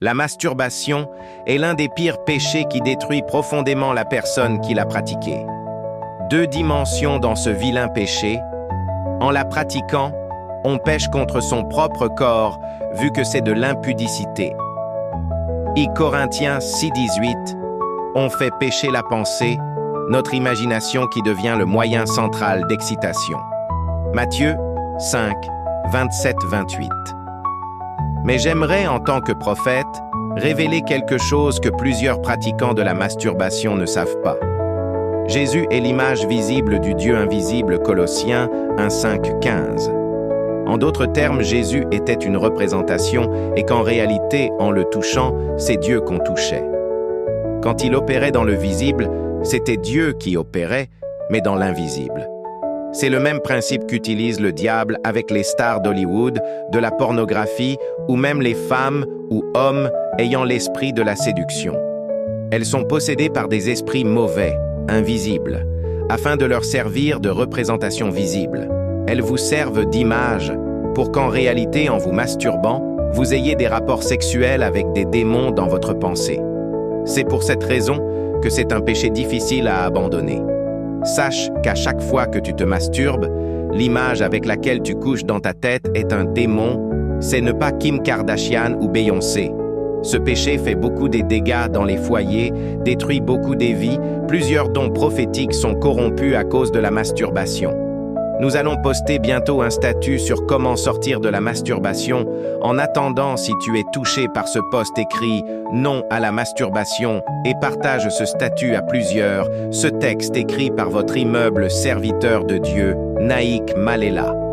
La masturbation est l'un des pires péchés qui détruit profondément la personne qui l'a pratiqué. Deux dimensions dans ce vilain péché. En la pratiquant, on pêche contre son propre corps, vu que c'est de l'impudicité. I Corinthiens 6,18, on fait pécher la pensée, notre imagination qui devient le moyen central d'excitation. Matthieu 5, 27-28. Mais j'aimerais, en tant que prophète, révéler quelque chose que plusieurs pratiquants de la masturbation ne savent pas. Jésus est l'image visible du Dieu invisible, Colossiens 1:5-15. En d'autres termes, Jésus était une représentation et qu'en réalité, en le touchant, c'est Dieu qu'on touchait. Quand il opérait dans le visible, c'était Dieu qui opérait, mais dans l'invisible. C'est le même principe qu'utilise le diable avec les stars d'Hollywood, de la pornographie ou même les femmes ou hommes ayant l'esprit de la séduction. Elles sont possédées par des esprits mauvais, invisibles, afin de leur servir de représentation visible. Elles vous servent d'image pour qu'en réalité, en vous masturbant, vous ayez des rapports sexuels avec des démons dans votre pensée. C'est pour cette raison que c'est un péché difficile à abandonner. Sache qu'à chaque fois que tu te masturbes, l'image avec laquelle tu couches dans ta tête est un démon, c'est ne pas Kim Kardashian ou Beyoncé. Ce péché fait beaucoup des dégâts dans les foyers, détruit beaucoup des vies, plusieurs dons prophétiques sont corrompus à cause de la masturbation. Nous allons poster bientôt un statut sur comment sortir de la masturbation. En attendant, si tu es touché par ce post écrit « Non à la masturbation » et partage ce statut à plusieurs, ce texte écrit par votre immeuble serviteur de Dieu, Naïk Malela.